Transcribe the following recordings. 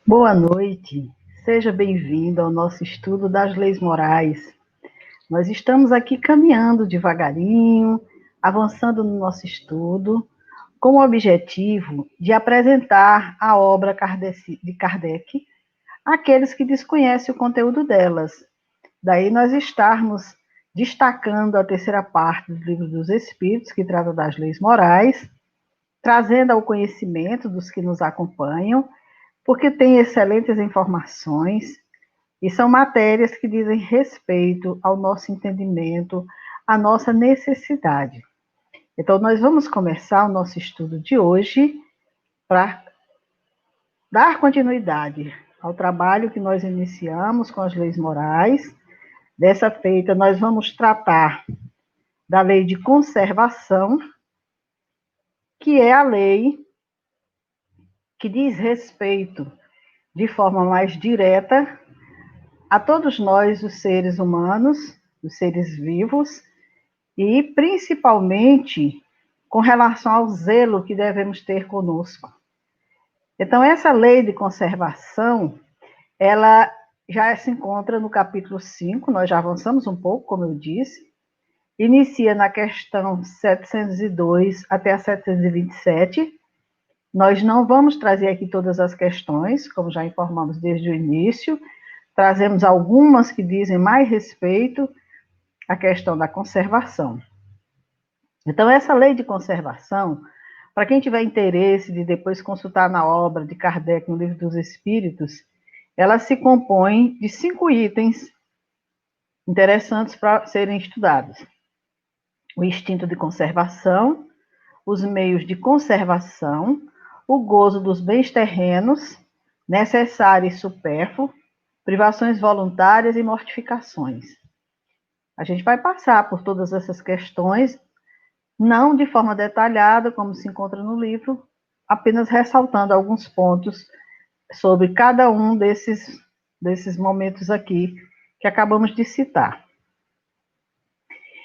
Boa noite, seja bem-vindo ao nosso estudo das leis morais. Nós estamos aqui caminhando devagarinho, avançando no nosso estudo, com o objetivo de apresentar a obra de Kardec àqueles que desconhecem o conteúdo delas. Daí nós estarmos destacando a terceira parte do Livro dos Espíritos, que trata das leis morais, trazendo ao conhecimento dos que nos acompanham, porque tem excelentes informações e são matérias que dizem respeito ao nosso entendimento, à nossa necessidade. Então, nós vamos começar o nosso estudo de hoje para dar continuidade ao trabalho que nós iniciamos com as leis morais. Dessa feita, nós vamos tratar da lei de conservação, que é a lei que diz respeito de forma mais direta a todos nós, os seres humanos, os seres vivos, e principalmente com relação ao zelo que devemos ter conosco. Então, essa lei de conservação, ela já se encontra no capítulo 5, nós já avançamos um pouco, como eu disse, inicia na questão 702 até a 727. Nós não vamos trazer aqui todas as questões, como já informamos desde o início, trazemos algumas que dizem mais respeito à questão da conservação. Então, essa lei de conservação, para quem tiver interesse de depois consultar na obra de Kardec, no Livro dos Espíritos, ela se compõe de 5 itens interessantes para serem estudados: o instinto de conservação, os meios de conservação, o gozo dos bens terrenos, necessário e supérfluo, privações voluntárias e mortificações. A gente vai passar por todas essas questões, não de forma detalhada, como se encontra no livro, apenas ressaltando alguns pontos sobre cada um desses momentos aqui que acabamos de citar.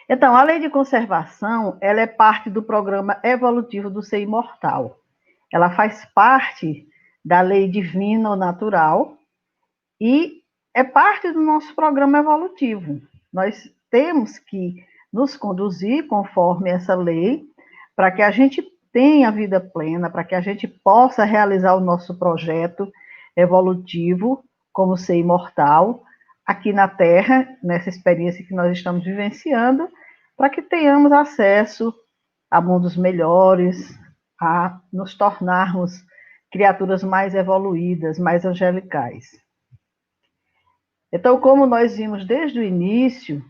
Então, a lei de conservação, ela é parte do programa evolutivo do ser imortal. Ela faz parte da lei divina ou natural e é parte do nosso programa evolutivo. Nós temos que nos conduzir conforme essa lei, para que a gente tenha vida plena, para que a gente possa realizar o nosso projeto evolutivo como ser imortal aqui na Terra, nessa experiência que nós estamos vivenciando, para que tenhamos acesso a mundos melhores, a nos tornarmos criaturas mais evoluídas, mais angelicais. Então, como nós vimos desde o início,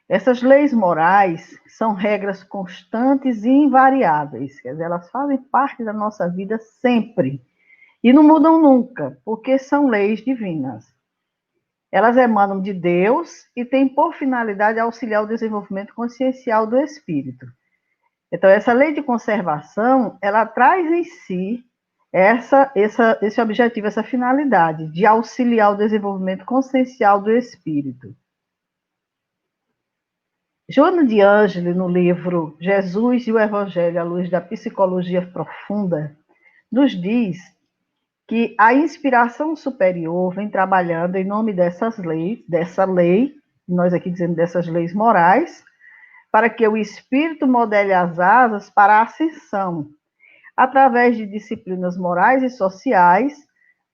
essas leis morais são regras constantes e invariáveis, quer dizer, elas fazem parte da nossa vida sempre e não mudam nunca, porque são leis divinas. Elas emanam de Deus e têm por finalidade auxiliar o desenvolvimento consciencial do espírito. Então, essa lei de conservação, ela traz em si esse objetivo, essa finalidade de auxiliar o desenvolvimento consciencial do espírito. Joana de Ângeles, no livro Jesus e o Evangelho à Luz da Psicologia Profunda, nos diz que a inspiração superior vem trabalhando em nome dessa lei, nós aqui dizendo dessas leis morais, para que o espírito modele as asas para a ascensão, através de disciplinas morais e sociais,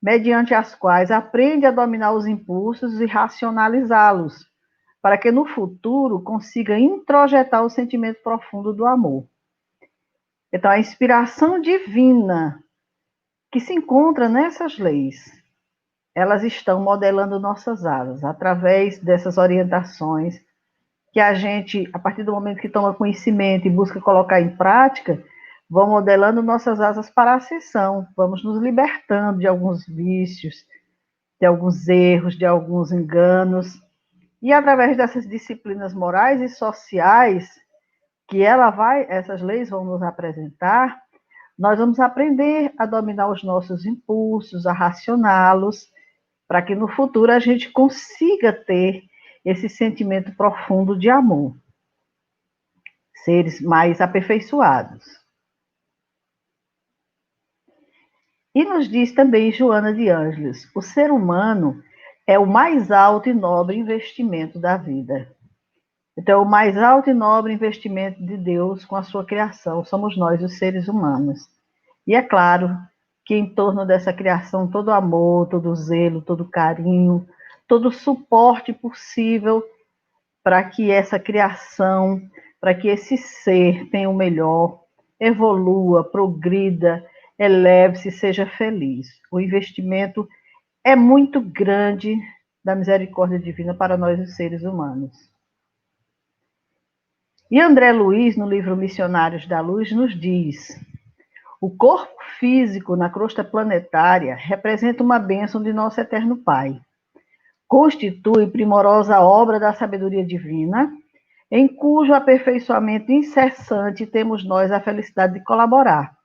mediante as quais aprende a dominar os impulsos e racionalizá-los, para que no futuro consiga introjetar o sentimento profundo do amor. Então, a inspiração divina que se encontra nessas leis, elas estão modelando nossas asas, através dessas orientações que a gente, a partir do momento que toma conhecimento e busca colocar em prática, vão modelando nossas asas para a ascensão, vamos nos libertando de alguns vícios, de alguns erros, de alguns enganos, e através dessas disciplinas morais e sociais que essas leis vão nos apresentar, nós vamos aprender a dominar os nossos impulsos, a racioná-los, para que no futuro a gente consiga ter esse sentimento profundo de amor, seres mais aperfeiçoados. E nos diz também Joana de Ângeles, o ser humano é o mais alto e nobre investimento da vida. Então, o mais alto e nobre investimento de Deus com a sua criação somos nós, os seres humanos. E é claro que em torno dessa criação, todo o amor, todo o zelo, todo o carinho, todo o suporte possível para que essa criação, para que esse ser tenha o melhor, evolua, progrida, eleve-se, seja feliz. O investimento é muito grande da misericórdia divina para nós, os seres humanos. E André Luiz, no livro Missionários da Luz, nos diz: o corpo físico na crosta planetária representa uma bênção de nosso eterno Pai. Constitui primorosa obra da sabedoria divina, em cujo aperfeiçoamento incessante temos nós a felicidade de colaborar.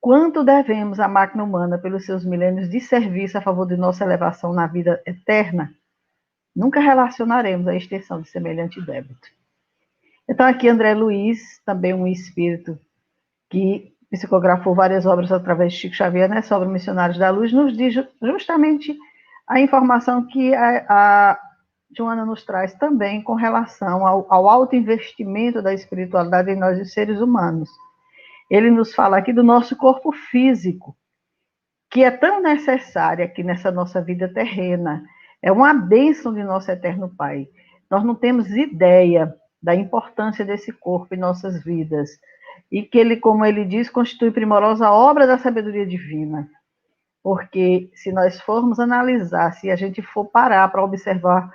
Quanto devemos à máquina humana pelos seus milênios de serviço a favor de nossa elevação na vida eterna, nunca relacionaremos a extensão de semelhante débito. Então, aqui André Luiz, também um espírito que psicografou várias obras através de Chico Xavier, nessa obra Missionários da Luz, nos diz justamente a informação que a Joana nos traz também com relação ao alto investimento da espiritualidade em nós, os seres humanos. Ele nos fala aqui do nosso corpo físico, que é tão necessário aqui nessa nossa vida terrena. É uma bênção de nosso eterno Pai. Nós não temos ideia da importância desse corpo em nossas vidas. E que ele, como ele diz, constitui primorosa obra da sabedoria divina. Porque se nós formos analisar, se a gente for parar para observar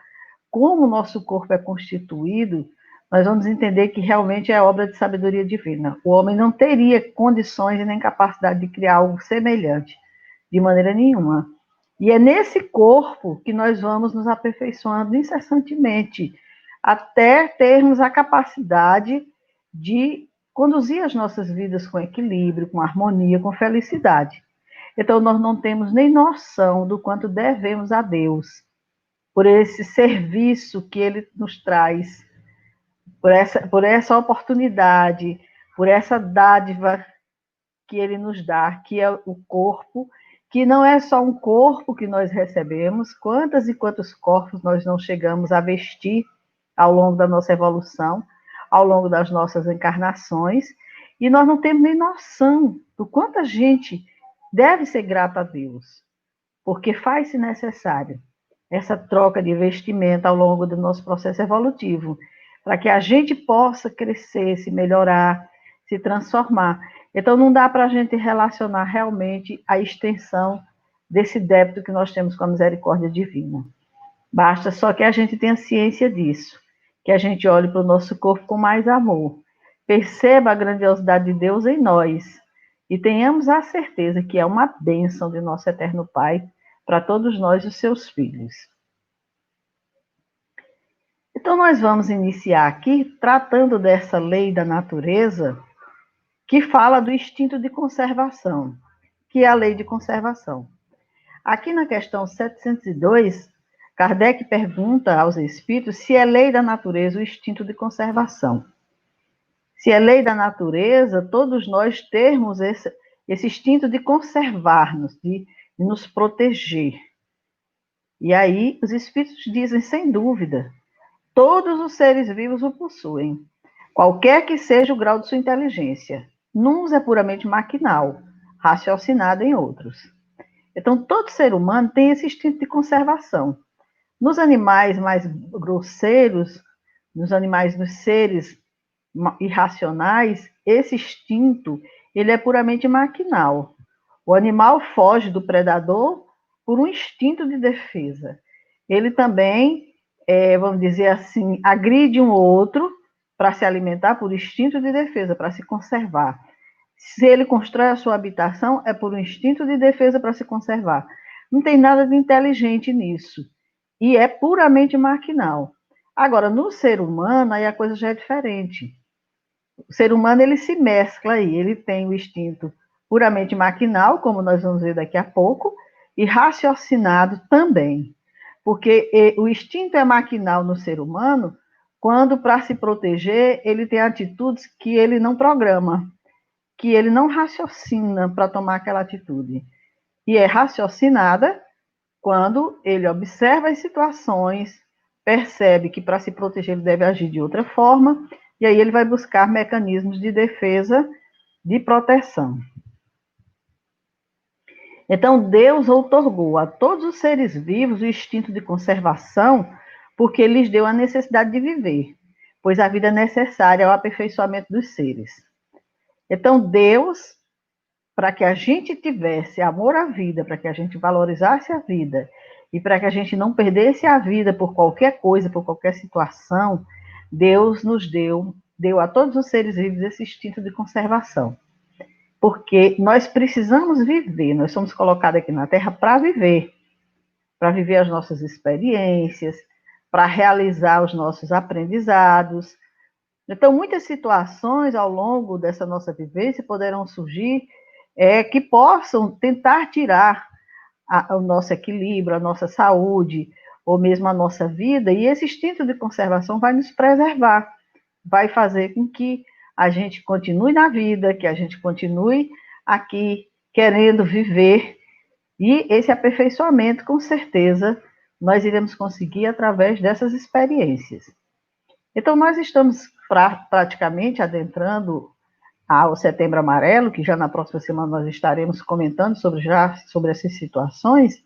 como o nosso corpo é constituído, nós vamos entender que realmente é obra de sabedoria divina. O homem não teria condições e nem capacidade de criar algo semelhante, de maneira nenhuma. E é nesse corpo que nós vamos nos aperfeiçoando incessantemente, até termos a capacidade de conduzir as nossas vidas com equilíbrio, com harmonia, com felicidade. Então, nós não temos nem noção do quanto devemos a Deus por esse serviço que Ele nos traz, por essa oportunidade, por essa dádiva que Ele nos dá, que é o corpo, que não é só um corpo que nós recebemos, quantas e quantos corpos nós não chegamos a vestir ao longo da nossa evolução, ao longo das nossas encarnações, e nós não temos nem noção do quanto a gente deve ser grato a Deus, porque faz-se necessário essa troca de vestimenta ao longo do nosso processo evolutivo, para que a gente possa crescer, se melhorar, se transformar. Então, não dá para a gente relacionar realmente a extensão desse débito que nós temos com a misericórdia divina. Basta só que a gente tenha ciência disso, que a gente olhe para o nosso corpo com mais amor, perceba a grandiosidade de Deus em nós e tenhamos a certeza que é uma bênção de nosso eterno Pai para todos nós, os seus filhos. Então, nós vamos iniciar aqui tratando dessa lei da natureza que fala do instinto de conservação, que é a lei de conservação. Aqui na questão 702, Kardec pergunta aos espíritos se é lei da natureza o instinto de conservação. Se é lei da natureza, todos nós termos esse instinto de conservar-nos, de nos proteger. E aí os espíritos dizem, sem dúvida, todos os seres vivos o possuem, qualquer que seja o grau de sua inteligência. Nuns é puramente maquinal, raciocinado em outros. Então, todo ser humano tem esse instinto de conservação. Nos animais mais grosseiros, nos seres irracionais, esse instinto ele é puramente maquinal. O animal foge do predador por um instinto de defesa. Ele também, vamos dizer assim, agride um outro para se alimentar por instinto de defesa, para se conservar. Se ele constrói a sua habitação, é por um instinto de defesa para se conservar. Não tem nada de inteligente nisso. E é puramente maquinal. Agora, no ser humano, aí a coisa já é diferente. O ser humano, ele se mescla aí. Ele tem o instinto puramente maquinal, como nós vamos ver daqui a pouco, e raciocinado também. Porque o instinto é maquinal no ser humano quando, para se proteger, ele tem atitudes que ele não programa, que ele não raciocina para tomar aquela atitude. E é raciocinada quando ele observa as situações, percebe que para se proteger ele deve agir de outra forma, e aí ele vai buscar mecanismos de defesa, de proteção. Então, Deus outorgou a todos os seres vivos o instinto de conservação, porque lhes deu a necessidade de viver, pois a vida é necessária ao aperfeiçoamento dos seres. Então, Deus, para que a gente tivesse amor à vida, para que a gente valorizasse a vida, e para que a gente não perdesse a vida por qualquer coisa, por qualquer situação, Deus nos deu a todos os seres vivos esse instinto de conservação. Porque nós precisamos viver, nós somos colocados aqui na Terra para viver as nossas experiências, para realizar os nossos aprendizados. Então, muitas situações ao longo dessa nossa vivência poderão surgir que possam tentar tirar o nosso equilíbrio, a nossa saúde, ou mesmo a nossa vida, e esse instinto de conservação vai nos preservar, vai fazer com que a gente continue na vida, que a gente continue aqui querendo viver, e esse aperfeiçoamento, com certeza, nós iremos conseguir através dessas experiências. Então, nós estamos praticamente adentrando ao Setembro Amarelo, que já na próxima semana nós estaremos comentando sobre essas situações,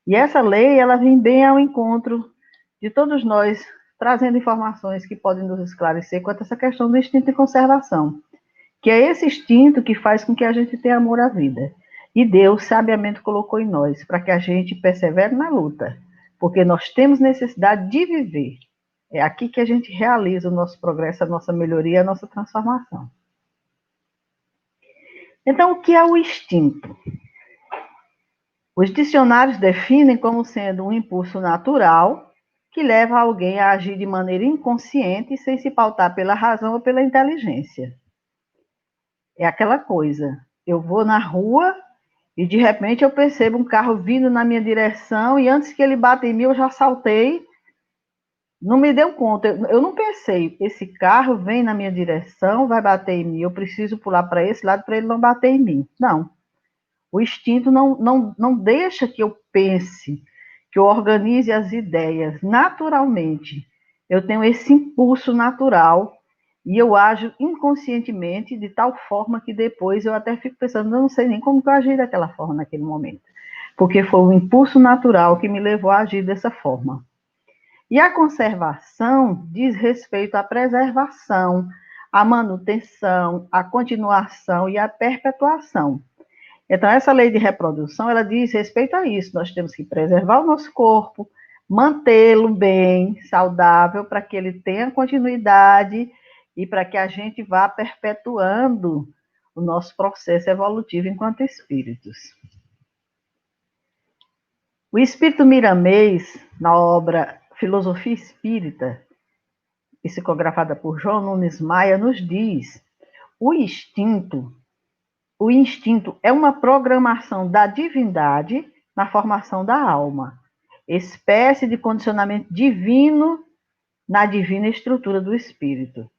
e essa lei, ela vem bem ao encontro de todos nós, trazendo informações que podem nos esclarecer quanto a essa questão do instinto de conservação, que é esse instinto que faz com que a gente tenha amor à vida. E Deus sabiamente colocou em nós, para que a gente persevere na luta, porque nós temos necessidade de viver. É aqui que a gente realiza o nosso progresso, a nossa melhoria, a nossa transformação. Então, o que é o instinto? Os dicionários definem como sendo um impulso natural que leva alguém a agir de maneira inconsciente sem se pautar pela razão ou pela inteligência. É aquela coisa, eu vou na rua e de repente eu percebo um carro vindo na minha direção e antes que ele bata em mim eu já saltei, não me deu conta, eu não pensei, esse carro vem na minha direção, vai bater em mim, eu preciso pular para esse lado para ele não bater em mim. Não. O instinto não deixa que eu pense, que eu organize as ideias naturalmente. Eu tenho esse impulso natural e eu ajo inconscientemente de tal forma que depois eu até fico pensando, não sei nem como que eu agi daquela forma naquele momento. Porque foi o impulso natural que me levou a agir dessa forma. E a conservação diz respeito à preservação, à manutenção, à continuação e à perpetuação. Então, essa lei de reprodução, ela diz respeito a isso. Nós temos que preservar o nosso corpo, mantê-lo bem, saudável, para que ele tenha continuidade e para que a gente vá perpetuando o nosso processo evolutivo enquanto espíritos. O espírito Miramês, na obra Filosofia Espírita, psicografada por João Nunes Maia, nos diz: o instinto é uma programação da divindade na formação da alma, espécie de condicionamento divino na divina estrutura do espírito.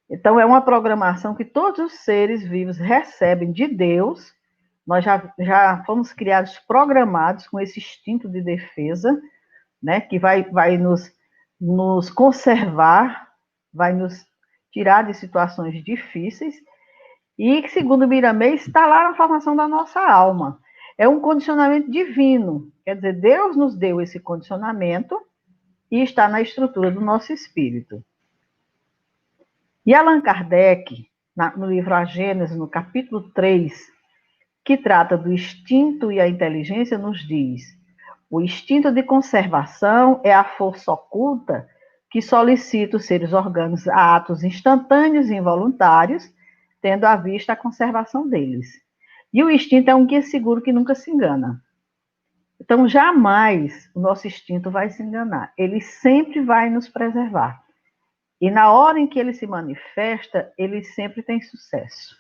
Então, é uma programação que todos os seres vivos recebem de Deus. Nós já fomos criados programados com esse instinto de defesa, né, que vai nos conservar, vai nos tirar de situações difíceis, e, segundo Miramês, está lá na formação da nossa alma. É um condicionamento divino, quer dizer, Deus nos deu esse condicionamento e está na estrutura do nosso espírito. E Allan Kardec, no livro A Gênese, no capítulo 3, que trata do instinto e a inteligência, nos diz: o instinto de conservação é a força oculta que solicita os seres orgânicos a atos instantâneos e involuntários, tendo à vista a conservação deles. E o instinto é um guia seguro que nunca se engana. Então, jamais o nosso instinto vai se enganar. Ele sempre vai nos preservar. E na hora em que ele se manifesta, ele sempre tem sucesso.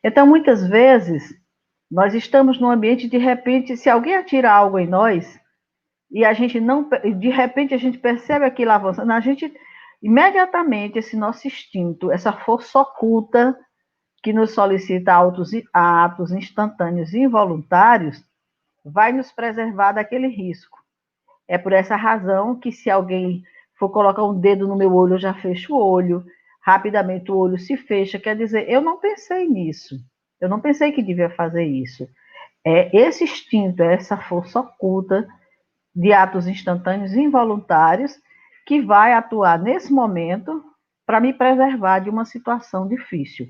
Então, muitas vezes, nós estamos num ambiente, de repente, se alguém atira algo em nós, e a gente não, de repente a gente percebe aquilo avançando, a gente, imediatamente, esse nosso instinto, essa força oculta, que nos solicita atos instantâneos e involuntários, vai nos preservar daquele risco. É por essa razão que se alguém for colocar um dedo no meu olho, eu já fecho o olho, rapidamente o olho se fecha, quer dizer, eu não pensei nisso, eu não pensei que devia fazer isso. É esse instinto, é essa força oculta de atos instantâneos e involuntários que vai atuar nesse momento para me preservar de uma situação difícil.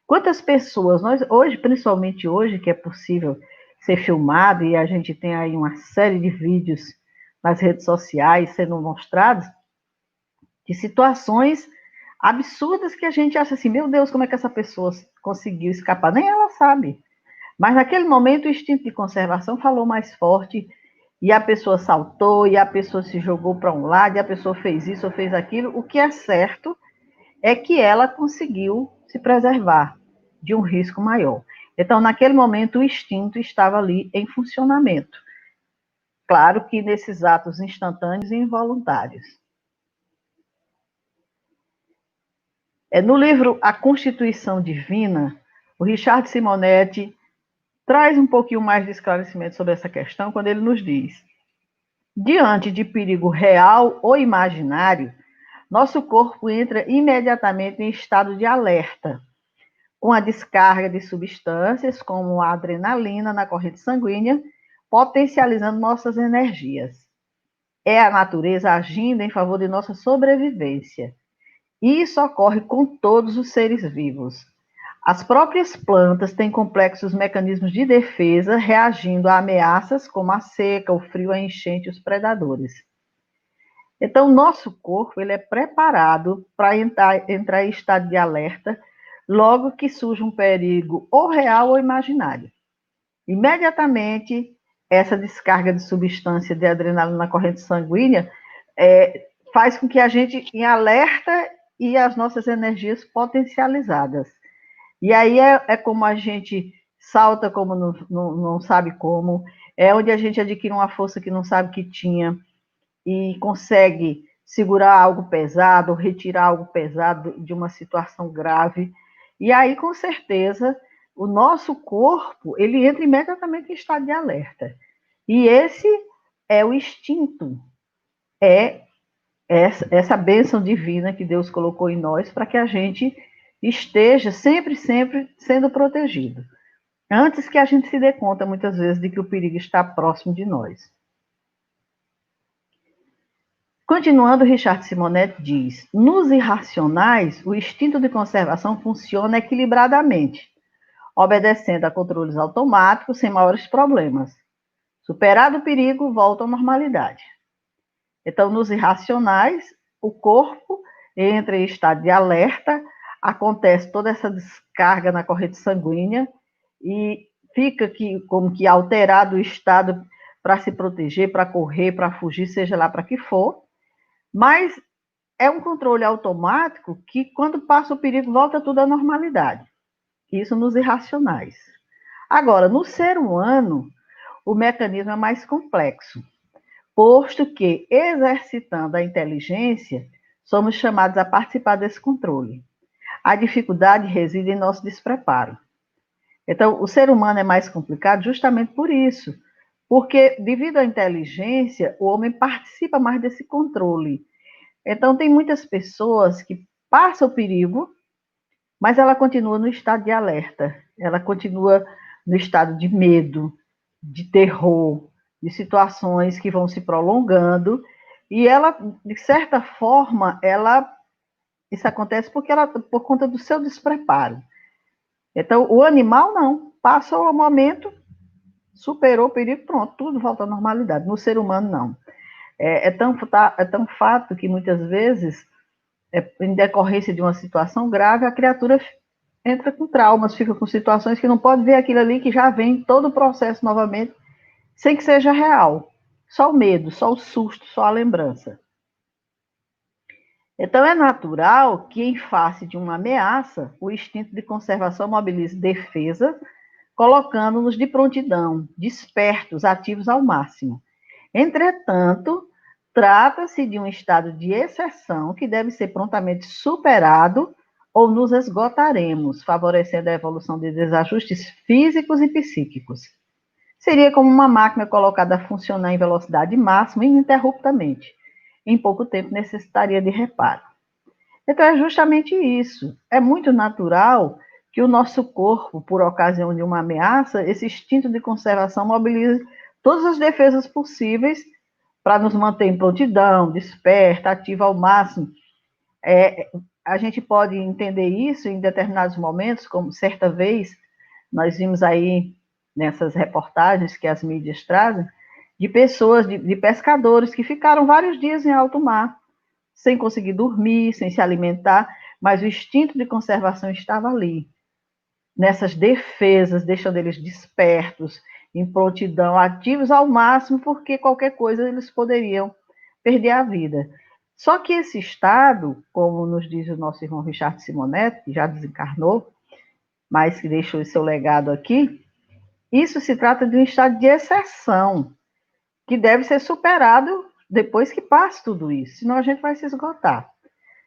Quantas pessoas, nós hoje, principalmente hoje, que é possível ser filmado e a gente tem aí uma série de vídeos nas redes sociais sendo mostrados, de situações absurdas que a gente acha assim, meu Deus, como é que essa pessoa conseguiu escapar? Nem ela sabe. Mas naquele momento o instinto de conservação falou mais forte e a pessoa saltou, e a pessoa se jogou para um lado, e a pessoa fez isso ou fez aquilo. O que é certo é que ela conseguiu se preservar de um risco maior. Então, naquele momento, o instinto estava ali em funcionamento. Claro que nesses atos instantâneos e involuntários. No livro A Constituição Divina, o Richard Simonetti traz um pouquinho mais de esclarecimento sobre essa questão quando ele nos diz: diante de perigo real ou imaginário, nosso corpo entra imediatamente em estado de alerta, com a descarga de substâncias como a adrenalina na corrente sanguínea, potencializando nossas energias. É a natureza agindo em favor de nossa sobrevivência. E isso ocorre com todos os seres vivos. As próprias plantas têm complexos mecanismos de defesa, reagindo a ameaças como a seca, o frio, a enchente e os predadores. Então, nosso corpo ele é preparado para entrar em estado de alerta logo que surge um perigo ou real ou imaginário. Imediatamente, essa descarga de substância de adrenalina na corrente sanguínea faz com que a gente em alerta e as nossas energias potencializadas. E aí é como a gente salta como não sabe como, é onde a gente adquire uma força que não sabe que tinha, e consegue segurar algo pesado, retirar algo pesado de uma situação grave. E aí, com certeza, o nosso corpo, ele entra imediatamente em estado de alerta. E esse é o instinto, é essa bênção divina que Deus colocou em nós para que a gente esteja sempre, sempre sendo protegido. Antes que a gente se dê conta, muitas vezes, de que o perigo está próximo de nós. Continuando, Richard Simonetti diz: nos irracionais, o instinto de conservação funciona equilibradamente, obedecendo a controles automáticos sem maiores problemas. Superado o perigo, volta à normalidade. Então, nos irracionais, o corpo entra em estado de alerta, acontece toda essa descarga na corrente sanguínea e fica como que alterado o estado para se proteger, para correr, para fugir, seja lá para que for. Mas é um controle automático que, quando passa o perigo, volta tudo à normalidade. Isso nos irracionais. Agora, no ser humano, o mecanismo é mais complexo, posto que, exercitando a inteligência, somos chamados a participar desse controle. A dificuldade reside em nosso despreparo. Então, o ser humano é mais complicado justamente por isso, porque, devido à inteligência, o homem participa mais desse controle. Então, tem muitas pessoas que passam o perigo, mas ela continua no estado de alerta, ela continua no estado de medo, de terror, de situações que vão se prolongando, e ela, de certa forma, isso acontece por conta do seu despreparo. Então, o animal não, passa o momento, superou o perigo, pronto, tudo volta à normalidade. No ser humano, não. É tão fato que muitas vezes, em decorrência de uma situação grave, a criatura entra com traumas, fica com situações que não pode ver aquilo ali que já vem todo o processo novamente, sem que seja real. Só o medo, só o susto, só a lembrança. Então, é natural que, em face de uma ameaça, o instinto de conservação mobilize defesa, colocando-nos de prontidão, despertos, ativos ao máximo. Entretanto, trata-se de um estado de exceção que deve ser prontamente superado ou nos esgotaremos, favorecendo a evolução de desajustes físicos e psíquicos. Seria como uma máquina colocada a funcionar em velocidade máxima ininterruptamente. Em pouco tempo necessitaria de reparo. Então é justamente isso. É muito natural que o nosso corpo, por ocasião de uma ameaça, esse instinto de conservação mobilize todas as defesas possíveis para nos manter em prontidão, desperta, ativa ao máximo. A gente pode entender isso em determinados momentos, como certa vez nós vimos aí nessas reportagens que as mídias trazem, de pessoas, de pescadores que ficaram vários dias em alto mar, sem conseguir dormir, sem se alimentar, mas o instinto de conservação estava ali, nessas defesas, deixando eles despertos, em prontidão, ativos ao máximo, porque qualquer coisa eles poderiam perder a vida. Só que esse estado, como nos diz o nosso irmão Richard Simonetti, que já desencarnou, mas que deixou o seu legado aqui, isso se trata de um estado de exceção, que deve ser superado depois que passe tudo isso, senão a gente vai se esgotar.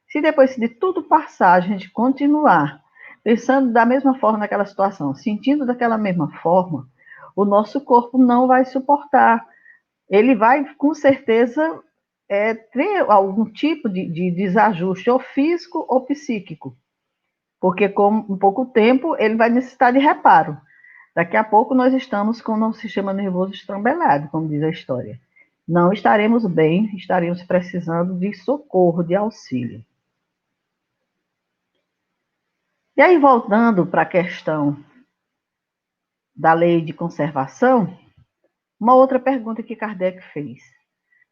Se depois de tudo passar, a gente continuar pensando da mesma forma naquela situação, sentindo daquela mesma forma, o nosso corpo não vai suportar. Ele vai, com certeza, ter algum tipo de desajuste, ou físico ou psíquico, porque com um pouco tempo ele vai necessitar de reparo. Daqui a pouco nós estamos com o nosso sistema nervoso estrambelhado, como diz a história. Não estaremos bem, estaremos precisando de socorro, de auxílio. E aí, voltando para a questão da lei de conservação, uma outra pergunta que Kardec fez.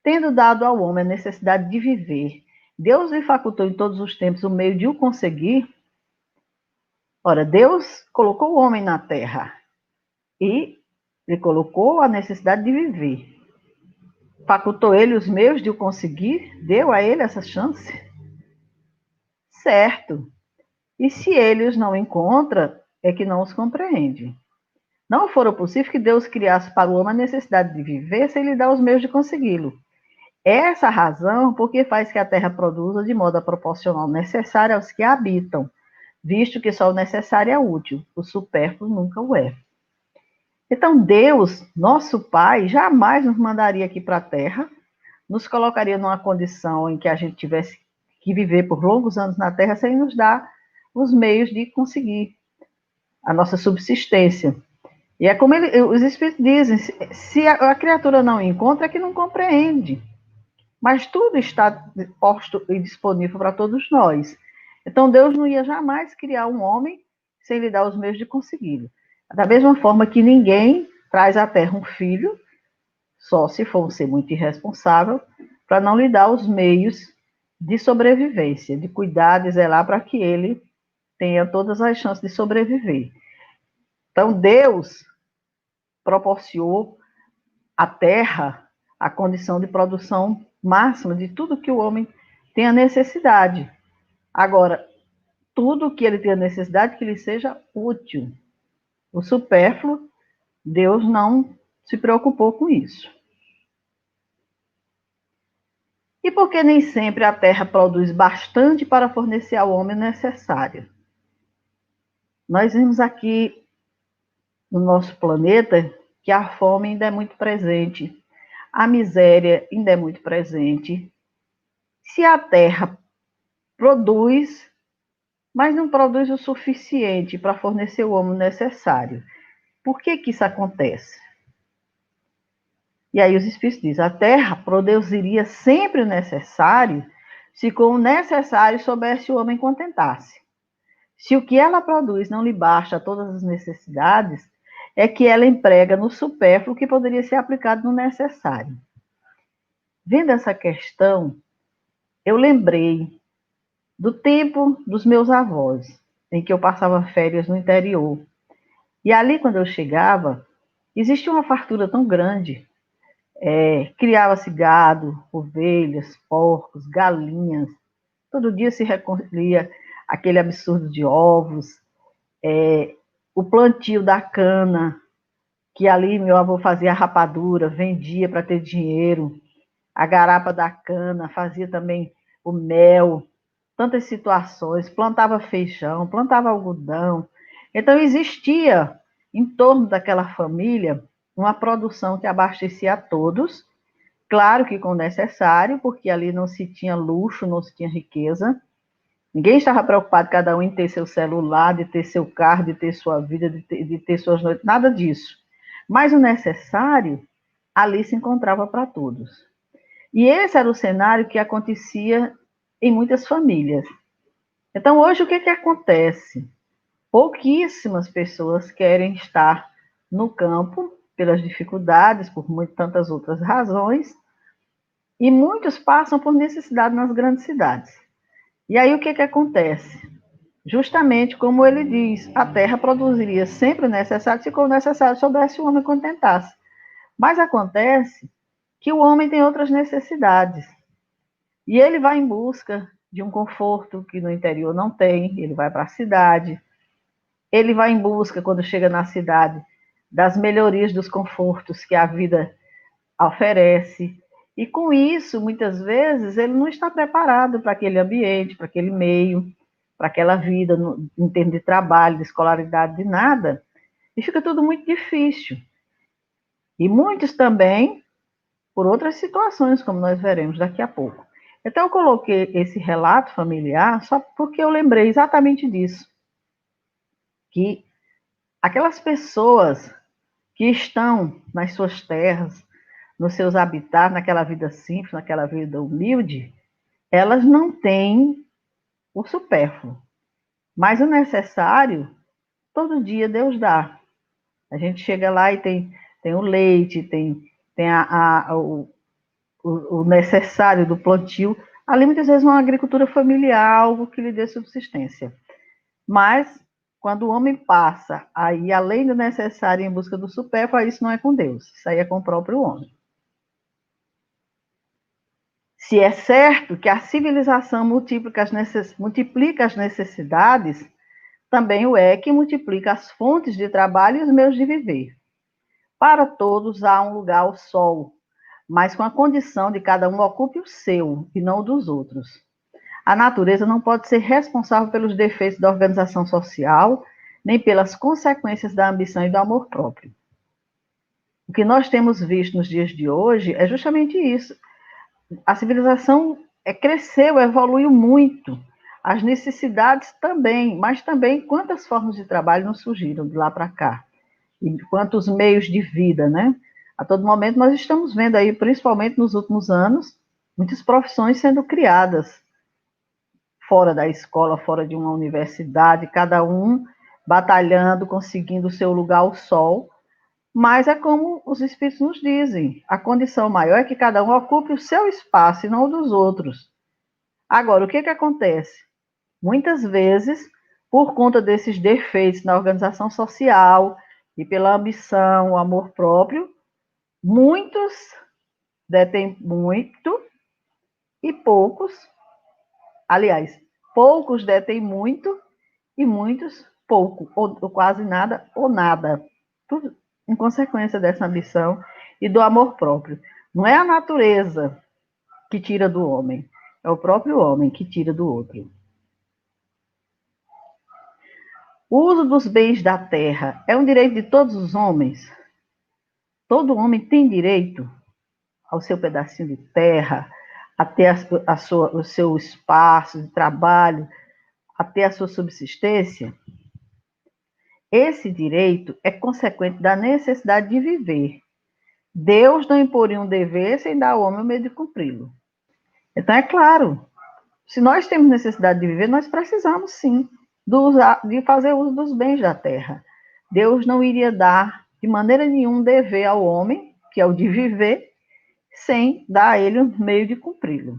Tendo dado ao homem a necessidade de viver, Deus lhe facultou em todos os tempos o meio de o conseguir? Ora, Deus colocou o homem na terra e lhe colocou a necessidade de viver. Facultou ele os meios de o conseguir? Deu a ele essa chance? Certo. E se ele os não encontra, é que não os compreende. Não fora possível que Deus criasse para o homem a necessidade de viver sem lhe dar os meios de consegui-lo. Essa a razão porque faz que a terra produza de modo proporcional necessário aos que a habitam, visto que só o necessário é útil, o supérfluo nunca o é. Então Deus, nosso Pai, jamais nos mandaria aqui para a terra, nos colocaria numa condição em que a gente tivesse que viver por longos anos na terra sem nos dar os meios de conseguir a nossa subsistência. E é como os Espíritos dizem, se a criatura não encontra, é que não compreende. Mas tudo está posto e disponível para todos nós. Então Deus não ia jamais criar um homem sem lhe dar os meios de consegui-lo. Da mesma forma que ninguém traz à terra um filho, só se for um ser muito irresponsável, para não lhe dar os meios de sobrevivência, de cuidar, de zelar para que ele tenha todas as chances de sobreviver. Então Deus proporcionou à terra a condição de produção máxima de tudo que o homem tem a necessidade. Agora, tudo que ele tem a necessidade que lhe seja útil. O supérfluo, Deus não se preocupou com isso. E por que nem sempre a terra produz bastante para fornecer ao homem o necessário? Nós vimos aqui no nosso planeta que a fome ainda é muito presente, a miséria ainda é muito presente. Se a terra produz, mas não produz o suficiente para fornecer o homem o necessário, por que que isso acontece? E aí os Espíritos dizem, a terra produziria sempre o necessário se com o necessário soubesse o homem contentar-se. Se o que ela produz não lhe basta a todas as necessidades, é que ela emprega no supérfluo que poderia ser aplicado no necessário. Vendo essa questão, eu lembrei do tempo dos meus avós, em que eu passava férias no interior. E ali, quando eu chegava, existia uma fartura tão grande. Criava-se gado, ovelhas, porcos, galinhas. Todo dia se recolhia aquele absurdo de ovos. O plantio da cana, que ali meu avô fazia rapadura, vendia para ter dinheiro. A garapa da cana, fazia também o mel. tantas situações, plantava feijão, plantava algodão. Então, existia em torno daquela família uma produção que abastecia a todos, claro que com o necessário, porque ali não se tinha luxo, não se tinha riqueza. Ninguém estava preocupado, cada um em ter seu celular, de ter seu carro, de ter sua vida, de ter suas noites, nada disso. Mas o necessário ali se encontrava para todos. E esse era o cenário que acontecia em muitas famílias. Então, hoje, o que, que acontece? Pouquíssimas pessoas querem estar no campo pelas dificuldades, por tantas outras razões, e muitos passam por necessidade nas grandes cidades. E aí, o que, que acontece? Justamente como ele diz, a terra produziria sempre o necessário, se o necessário soubesse o homem contentasse. Mas acontece que o homem tem outras necessidades. E ele vai em busca de um conforto que no interior não tem, ele vai para a cidade, ele vai em busca, quando chega na cidade, das melhorias dos confortos que a vida oferece. E com isso, muitas vezes, ele não está preparado para aquele ambiente, para aquele meio, para aquela vida, em termos de trabalho, de escolaridade, de nada. E fica tudo muito difícil. E muitos também por outras situações, como nós veremos daqui a pouco. Então, eu coloquei esse relato familiar só porque eu lembrei exatamente disso. Que aquelas pessoas que estão nas suas terras, nos seus habitats, naquela vida simples, naquela vida humilde, elas não têm o supérfluo. Mas o necessário, todo dia Deus dá. A gente chega lá e tem o leite, tem o necessário do plantio. Ali, muitas vezes, uma agricultura familiar, algo que lhe dê subsistência. Mas, quando o homem passa aí, além do necessário, em busca do supérfluo, isso não é com Deus, isso aí é com o próprio homem. Se é certo que a civilização multiplica as necessidades, também o é que multiplica as fontes de trabalho e os meios de viver. Para todos há um lugar ao sol, mas com a condição de cada um ocupe o seu e não o dos outros. A natureza não pode ser responsável pelos defeitos da organização social, nem pelas consequências da ambição e do amor próprio. O que nós temos visto nos dias de hoje é justamente isso. A civilização cresceu, evoluiu muito. As necessidades também, mas também quantas formas de trabalho não surgiram de lá para cá. E quantos meios de vida, né? A todo momento nós estamos vendo aí, principalmente nos últimos anos, muitas profissões sendo criadas fora da escola, fora de uma universidade, cada um batalhando, conseguindo o seu lugar ao sol, mas é como os espíritos nos dizem, a condição maior é que cada um ocupe o seu espaço e não o dos outros. Agora, o que que acontece? Muitas vezes, por conta desses defeitos na organização social e pela ambição, o amor próprio, muitos detêm muito e poucos, aliás, poucos detêm muito e muitos pouco, ou quase nada, ou nada. Tudo em consequência dessa ambição e do amor próprio. Não é a natureza que tira do homem, é o próprio homem que tira do outro. O uso dos bens da terra é um direito de todos os homens? Todo homem tem direito ao seu pedacinho de terra, a ter o seu espaço de trabalho, a ter a sua subsistência? Esse direito é consequente da necessidade de viver. Deus não imporia um dever sem dar ao homem o meio de cumpri-lo. Então, é claro, se nós temos necessidade de viver, nós precisamos sim de fazer uso dos bens da terra. Deus não iria dar de maneira nenhuma dever ao homem, que é o de viver, sem dar a ele o meio de cumpri-lo.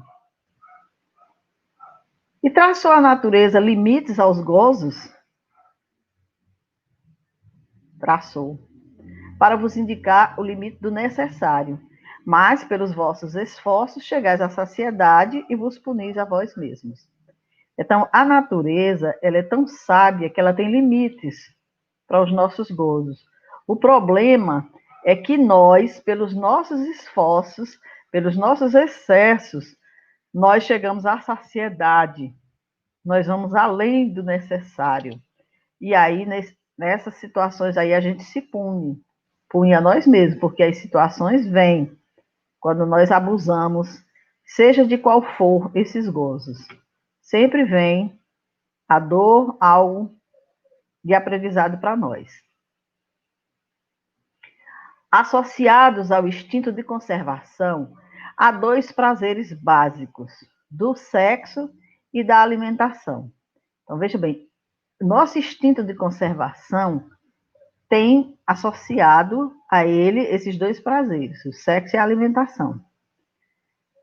E traçou a natureza limites aos gozos? Traçou. Para vos indicar o limite do necessário, mas pelos vossos esforços chegais à saciedade e vos punis a vós mesmos. Então, a natureza, ela é tão sábia que ela tem limites para os nossos gozos. O problema é que nós, pelos nossos esforços, pelos nossos excessos, nós chegamos à saciedade nós vamos além do necessário. E aí, nessas situações aí, a gente se pune a nós mesmos, porque as situações vêm quando nós abusamos, seja de qual for esses gozos. Sempre vem a dor, algo de aprendizado para nós. Associados ao instinto de conservação, há dois prazeres básicos, do sexo e da alimentação. Então, veja bem, nosso instinto de conservação tem associado a ele esses dois prazeres, o sexo e a alimentação.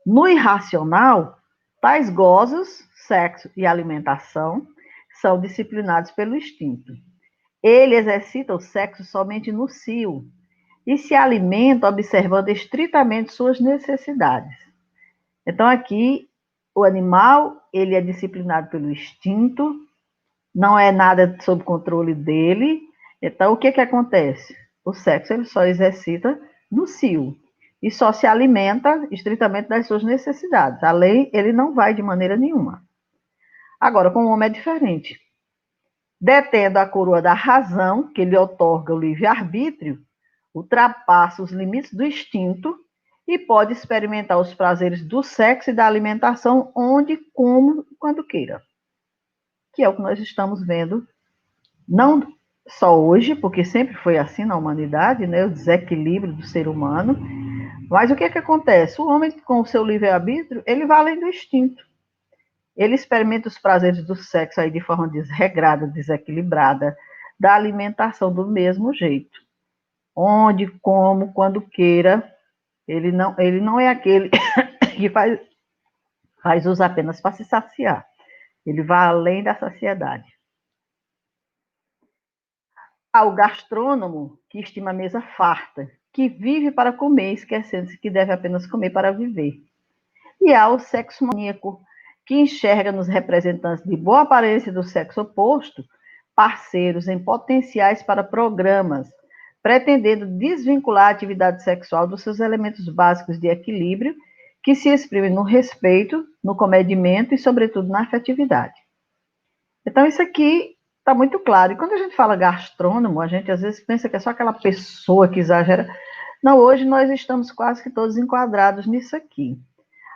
No irracional, tais gozos, sexo e alimentação, são disciplinados pelo instinto. Ele exercita o sexo somente no cio e se alimenta observando estritamente suas necessidades. Então, aqui, o animal, ele é disciplinado pelo instinto, não é nada sob controle dele. Então, o que acontece? O sexo, ele só exercita no cio e só se alimenta estritamente das suas necessidades. Além, ele não vai de maneira nenhuma. Agora, com o homem é diferente. Detendo a coroa da razão, que lhe outorga o livre-arbítrio, ultrapassa os limites do instinto e pode experimentar os prazeres do sexo e da alimentação onde, como, quando queira. Que é o que nós estamos vendo, não só hoje, porque sempre foi assim na humanidade, né, o desequilíbrio do ser humano, mas o que acontece? O homem, com o seu livre-arbítrio, ele vai além do instinto. Ele experimenta os prazeres do sexo aí de forma desregrada, desequilibrada, da alimentação do mesmo jeito. Onde, como, quando queira, ele não é aquele que faz uso apenas para se saciar. Ele vai além da saciedade. Há o gastrônomo, que estima a mesa farta, que vive para comer, esquecendo-se que deve apenas comer para viver. E há o sexo maníaco, que enxerga nos representantes de boa aparência do sexo oposto parceiros em potenciais para programas, pretendendo desvincular a atividade sexual dos seus elementos básicos de equilíbrio, que se exprimem no respeito, no comedimento e, sobretudo, na afetividade. Então, isso aqui está muito claro. E quando a gente fala gastrônomo, a gente às vezes pensa que é só aquela pessoa que exagera. Não, hoje nós estamos quase que todos enquadrados nisso aqui.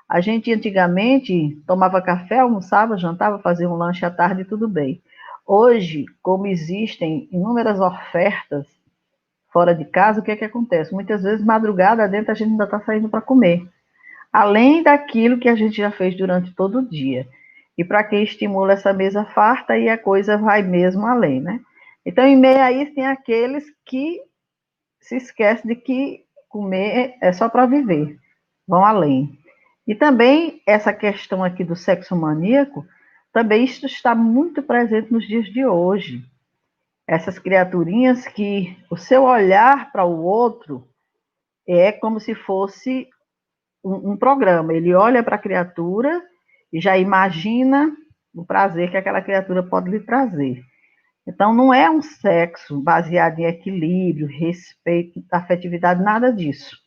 A gente antigamente tomava café, almoçava, jantava, fazia um lanche à tarde e tudo bem. Hoje, como existem inúmeras ofertas fora de casa, o que acontece? Muitas vezes, madrugada dentro, a gente ainda está saindo para comer. Além daquilo que a gente já fez durante todo o dia. E para quem estimula essa mesa farta, aí a coisa vai mesmo além, né? Então, em meio a isso, tem aqueles que se esquecem de que comer é só para viver. Vão além. E também essa questão aqui do sexo maníaco, também isso está muito presente nos dias de hoje. Essas criaturinhas que o seu olhar para o outro é como se fosse um programa. Ele olha para a criatura e já imagina o prazer que aquela criatura pode lhe trazer. Então, não é um sexo baseado em equilíbrio, respeito, afetividade, nada disso.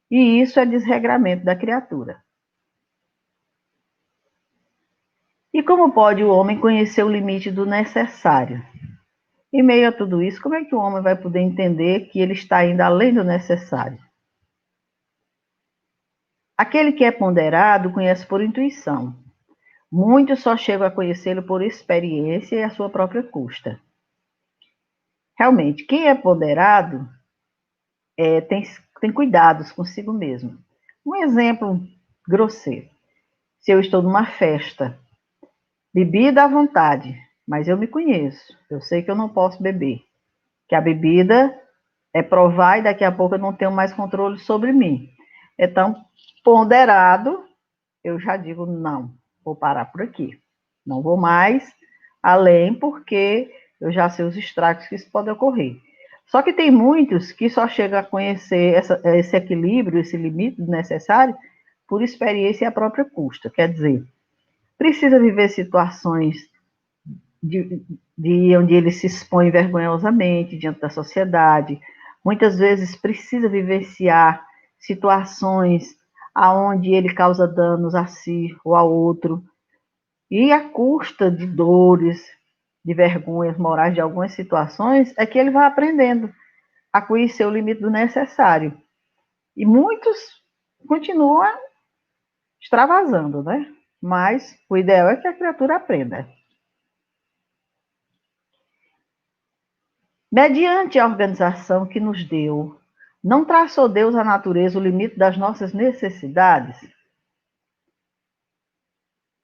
E isso é desregramento da criatura. E como pode o homem conhecer o limite do necessário? Em meio a tudo isso, como é que o homem vai poder entender que ele está indo além do necessário? Aquele que é ponderado conhece por intuição. Muitos só chegam a conhecê-lo por experiência e à sua própria custa. Realmente, quem é ponderado tem cuidados consigo mesmo. Um exemplo grosseiro. Se eu estou numa festa, bebida à vontade, mas eu me conheço, eu sei que eu não posso beber, que a bebida é provar e daqui a pouco eu não tenho mais controle sobre mim. Então, ponderado, eu já digo, não, vou parar por aqui. Não vou mais além, porque eu já sei os estragos que isso pode ocorrer. Só que tem muitos que só chegam a conhecer esse equilíbrio, esse limite necessário, por experiência e a própria custa. Quer dizer, precisa viver situações de onde ele se expõe vergonhosamente diante da sociedade. Muitas vezes precisa vivenciar situações aonde ele causa danos a si ou ao outro. E à custa de dores, de vergonhas morais de algumas situações, é que ele vai aprendendo a conhecer o limite do necessário. E muitos continuam extravasando, né? Mas o ideal é que a criatura aprenda. Mediante a organização que nos deu, não traçou Deus à natureza o limite das nossas necessidades?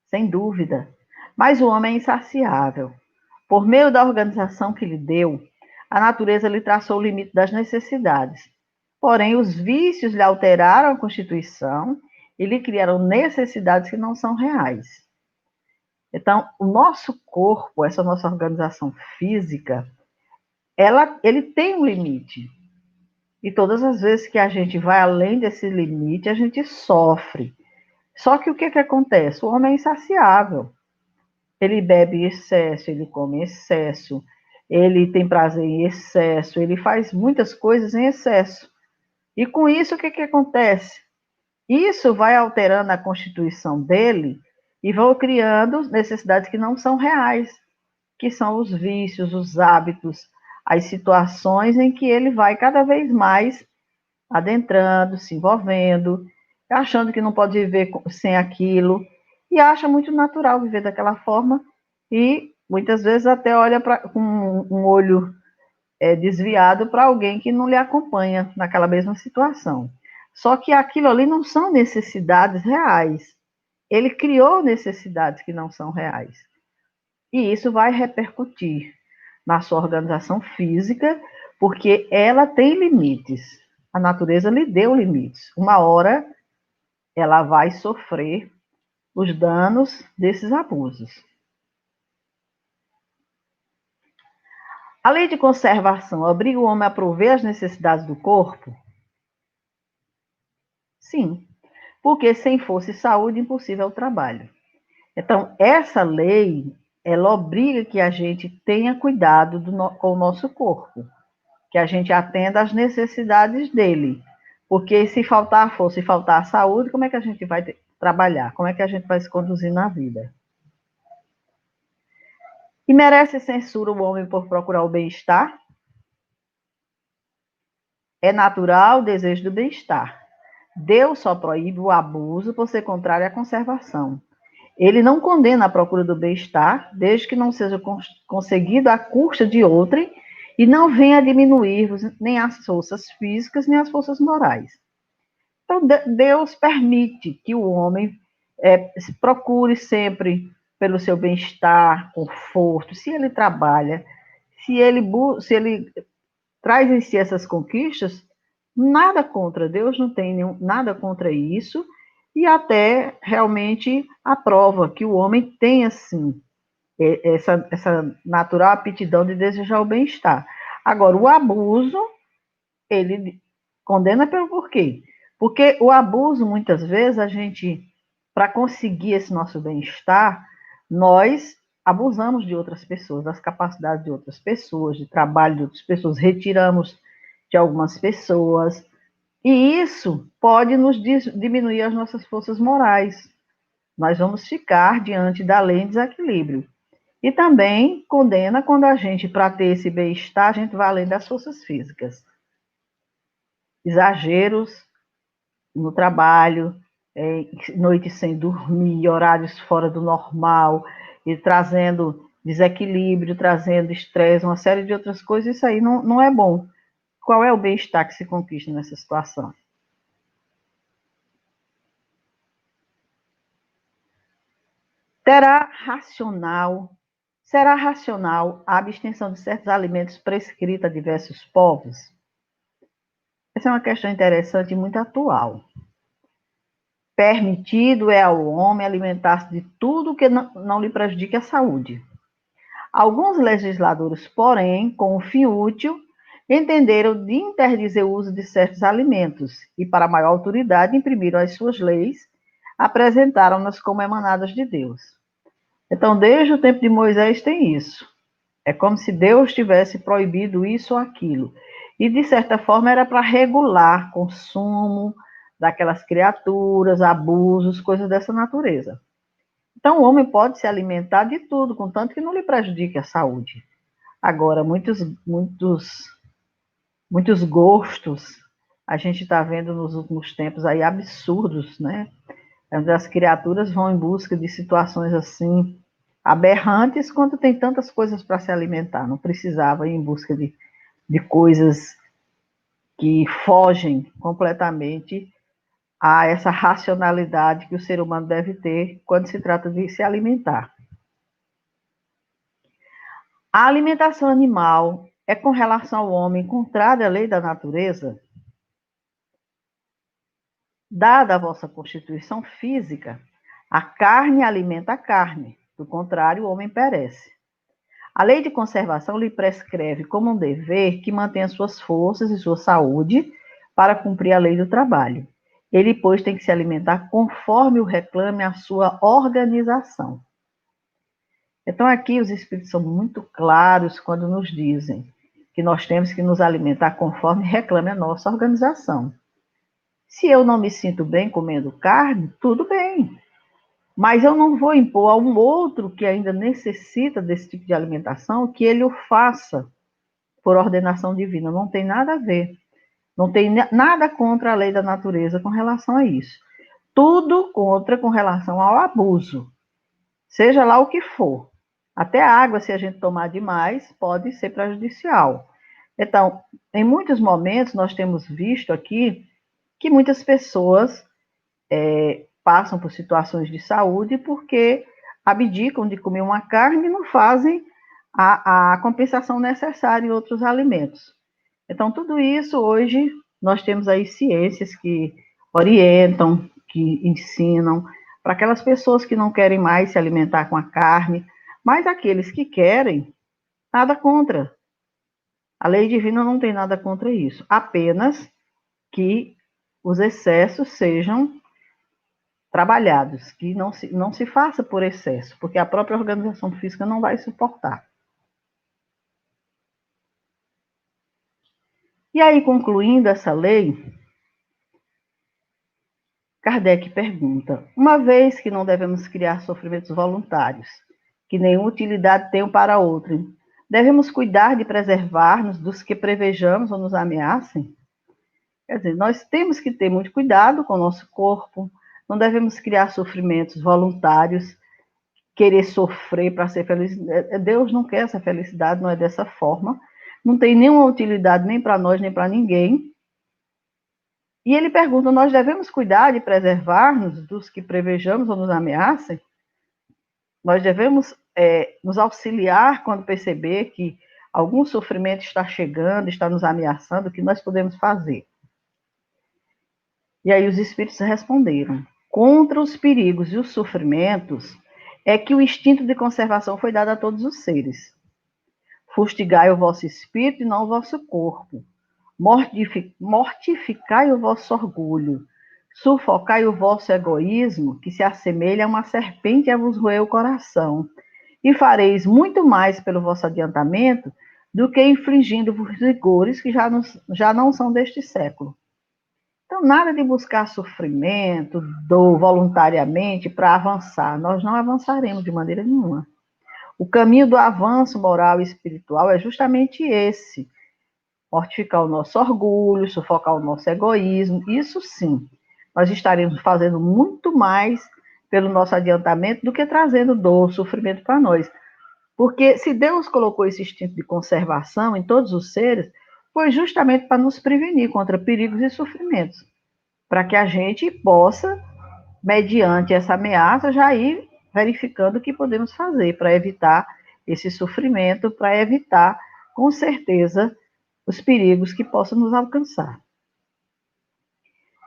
Sem dúvida. Mas o homem é insaciável. Por meio da organização que lhe deu, a natureza lhe traçou o limite das necessidades. Porém, os vícios lhe alteraram a constituição e lhe criaram necessidades que não são reais. Então, o nosso corpo, essa nossa organização física, ele tem um limite. E todas as vezes que a gente vai além desse limite, a gente sofre. Só que o que acontece? O homem é insaciável. Ele bebe em excesso, ele come em excesso, ele tem prazer em excesso, ele faz muitas coisas em excesso. E com isso, o que acontece? Isso vai alterando a constituição dele e vão criando necessidades que não são reais, que são os vícios, os hábitos, as situações em que ele vai cada vez mais adentrando, se envolvendo, achando que não pode viver sem aquilo, e acha muito natural viver daquela forma, e muitas vezes até olha com um olho desviado para alguém que não lhe acompanha naquela mesma situação. Só que aquilo ali não são necessidades reais. Ele criou necessidades que não são reais. E isso vai repercutir na sua organização física, porque ela tem limites. A natureza lhe deu limites. Uma hora ela vai sofrer os danos desses abusos. A lei de conservação obriga o homem a prover as necessidades do corpo? Sim, porque sem força e saúde, impossível é o trabalho. Então, essa lei, ela obriga que a gente tenha cuidado com o nosso corpo, que a gente atenda às necessidades dele. Porque se faltar a força e faltar a saúde, como é que a gente vai trabalhar? Como é que a gente vai se conduzir na vida? E merece censura o homem por procurar o bem-estar? É natural o desejo do bem-estar. Deus só proíbe o abuso por ser contrário à conservação. Ele não condena a procura do bem-estar, desde que não seja conseguido à custa de outrem e não venha a diminuir nem as forças físicas, nem as forças morais. Então, Deus permite que o homem procure sempre pelo seu bem-estar, conforto, se ele trabalha, se ele traz em si essas conquistas, nada contra, Deus não tem nada contra isso, e até realmente aprova que o homem tem, assim, essa natural aptidão de desejar o bem-estar. Agora, o abuso, ele condena pelo porquê? Porque o abuso, muitas vezes, a gente, para conseguir esse nosso bem-estar, nós abusamos de outras pessoas, das capacidades de outras pessoas, de trabalho de outras pessoas, retiramos de algumas pessoas, e isso pode nos diminuir as nossas forças morais. Nós vamos ficar diante da lei em desequilíbrio. E também condena quando a gente, para ter esse bem-estar, a gente vai além das forças físicas. Exageros no trabalho, noites sem dormir, horários fora do normal, e trazendo desequilíbrio, trazendo estresse, uma série de outras coisas, isso aí não é bom. Qual é o bem-estar que se conquista nessa situação? Será racional a abstenção de certos alimentos prescrita a diversos povos? Essa é uma questão interessante e muito atual. Permitido é ao homem alimentar-se de tudo que não lhe prejudique a saúde. Alguns legisladores, porém, com um fim útil, entenderam de interdizer o uso de certos alimentos e, para maior autoridade, imprimiram as suas leis, apresentaram-nas como emanadas de Deus. Então, desde o tempo de Moisés tem isso. É como se Deus tivesse proibido isso ou aquilo. E, de certa forma, era para regular consumo daquelas criaturas, abusos, coisas dessa natureza. Então, o homem pode se alimentar de tudo, contanto que não lhe prejudique a saúde. Agora, muitos gostos a gente está vendo nos últimos tempos aí absurdos, né? Onde as criaturas vão em busca de situações assim aberrantes quando tem tantas coisas para se alimentar. Não precisava ir em busca de coisas que fogem completamente a essa racionalidade que o ser humano deve ter quando se trata de se alimentar. A alimentação animal é com relação ao homem contrária à lei da natureza? Dada a vossa constituição física, a carne alimenta a carne, do contrário, o homem perece. A lei de conservação lhe prescreve como um dever que mantenha suas forças e sua saúde para cumprir a lei do trabalho. Ele, pois, tem que se alimentar conforme o reclame a sua organização. Então, aqui os espíritos são muito claros quando nos dizem que nós temos que nos alimentar conforme reclame a nossa organização. Se eu não me sinto bem comendo carne, tudo bem. Mas eu não vou impor a um outro que ainda necessita desse tipo de alimentação que ele o faça por ordenação divina. Não tem nada a ver. Não tem nada contra a lei da natureza com relação a isso. Tudo contra com relação ao abuso. Seja lá o que for. Até a água, se a gente tomar demais, pode ser prejudicial. Então, em muitos momentos, nós temos visto aqui que muitas pessoas passam por situações de saúde porque abdicam de comer uma carne e não fazem a compensação necessária em outros alimentos. Então, tudo isso hoje nós temos aí ciências que orientam, que ensinam para aquelas pessoas que não querem mais se alimentar com a carne, mas aqueles que querem, nada contra. A lei divina não tem nada contra isso, apenas que os excessos sejam trabalhados, que não se faça por excesso, porque a própria organização física não vai suportar. E aí, concluindo essa lei, Kardec pergunta: uma vez que não devemos criar sofrimentos voluntários, que nenhuma utilidade tenham para outrem, devemos cuidar de preservar-nos dos que prevejamos ou nos ameacem? Quer dizer, nós temos que ter muito cuidado com o nosso corpo, não devemos criar sofrimentos voluntários, querer sofrer para ser feliz. Deus não quer essa felicidade, não é dessa forma. Não tem nenhuma utilidade nem para nós, nem para ninguém. E ele pergunta: nós devemos cuidar de preservar-nos dos que prevejamos ou nos ameacem? Nós devemos nos auxiliar quando perceber que algum sofrimento está chegando, está nos ameaçando, o que nós podemos fazer? E aí os espíritos responderam: contra os perigos e os sofrimentos é que o instinto de conservação foi dado a todos os seres. Fustigai o vosso espírito e não o vosso corpo. Mortificai o vosso orgulho. Sufocai o vosso egoísmo, que se assemelha a uma serpente a vos roer o coração. E fareis muito mais pelo vosso adiantamento do que infligindo-vos rigores que já não são deste século. Então, nada de buscar sofrimento, dor voluntariamente para avançar. Nós não avançaremos de maneira nenhuma. O caminho do avanço moral e espiritual é justamente esse: mortificar o nosso orgulho, sufocar o nosso egoísmo. Isso sim, nós estaremos fazendo muito mais pelo nosso adiantamento do que trazendo dor, sofrimento para nós. Porque se Deus colocou esse instinto de conservação em todos os seres, foi justamente para nos prevenir contra perigos e sofrimentos, para que a gente possa, mediante essa ameaça, já ir verificando o que podemos fazer para evitar esse sofrimento, para evitar, com certeza, os perigos que possam nos alcançar.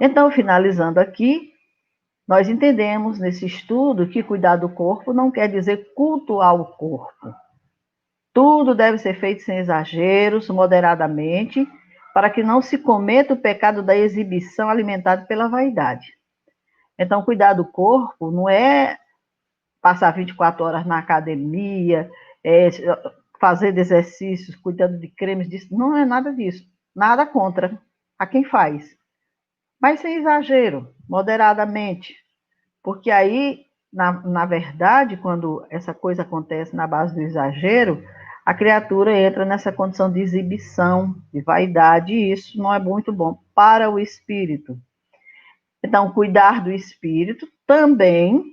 Então, finalizando aqui, nós entendemos nesse estudo que cuidar do corpo não quer dizer cultuar o corpo. Tudo deve ser feito sem exageros, moderadamente, para que não se cometa o pecado da exibição alimentado pela vaidade. Então, cuidar do corpo não é passar 24 horas na academia, fazer exercícios, cuidando de cremes, disso. Não é nada disso. Nada contra a quem faz. Mas sem exagero, moderadamente. Porque aí Na verdade, quando essa coisa acontece na base do exagero, a criatura entra nessa condição de exibição, de vaidade, e isso não é muito bom para o espírito. Então, cuidar do espírito também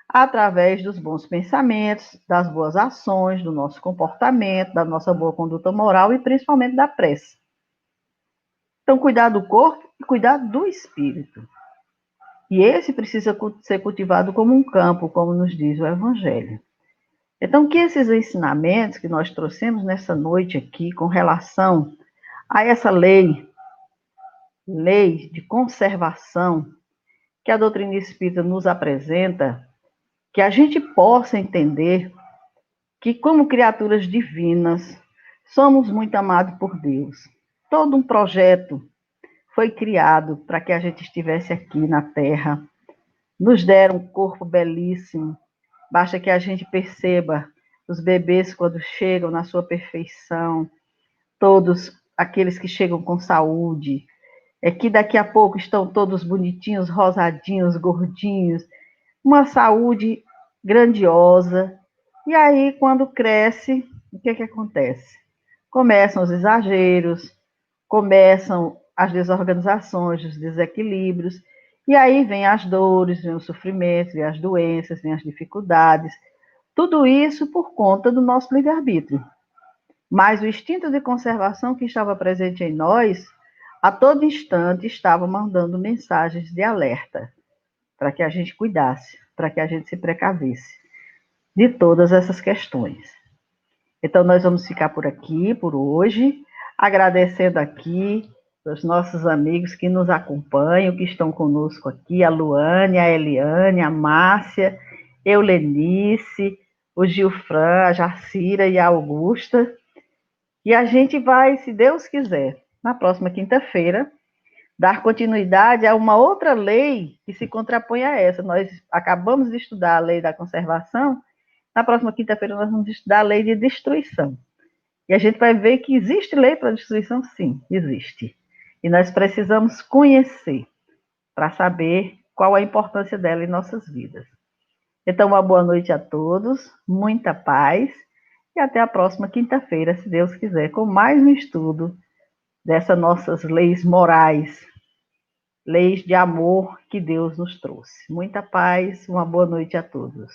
através dos bons pensamentos, das boas ações, do nosso comportamento, da nossa boa conduta moral e principalmente da prece. Então, cuidar do corpo e cuidar do espírito. E esse precisa ser cultivado como um campo, como nos diz o Evangelho. Então, que esses ensinamentos que nós trouxemos nessa noite aqui, com relação a essa lei de conservação que a doutrina espírita nos apresenta, que a gente possa entender que, como criaturas divinas, somos muito amados por Deus. Todo um projeto foi criado para que a gente estivesse aqui na Terra, nos deram um corpo belíssimo. Basta que a gente perceba os bebês quando chegam na sua perfeição, todos aqueles que chegam com saúde, é que daqui a pouco estão todos bonitinhos, rosadinhos, gordinhos, uma saúde grandiosa. E aí, quando cresce, o que acontece? Começam os exageros, começam as desorganizações, os desequilíbrios, e aí vem as dores, vem os sofrimentos, vem as doenças, vem as dificuldades. Tudo isso por conta do nosso livre-arbítrio. Mas o instinto de conservação que estava presente em nós, a todo instante estava mandando mensagens de alerta para que a gente cuidasse, para que a gente se precavesse de todas essas questões. Então, nós vamos ficar por aqui, por hoje, agradecendo aqui os nossos amigos que nos acompanham, que estão conosco aqui, a Luane, a Eliane, a Márcia, Eulenice, o Gilfran, a Jacira e a Augusta. E a gente vai, se Deus quiser, na próxima quinta-feira, dar continuidade a uma outra lei que se contrapõe a essa. Nós acabamos de estudar a lei da conservação, na próxima quinta-feira nós vamos estudar a lei de destruição. E a gente vai ver que existe lei para destruição? Sim, existe. E nós precisamos conhecer para saber qual a importância dela em nossas vidas. Então, uma boa noite a todos, muita paz e até a próxima quinta-feira, se Deus quiser, com mais um estudo dessas nossas leis morais, leis de amor que Deus nos trouxe. Muita paz, uma boa noite a todos.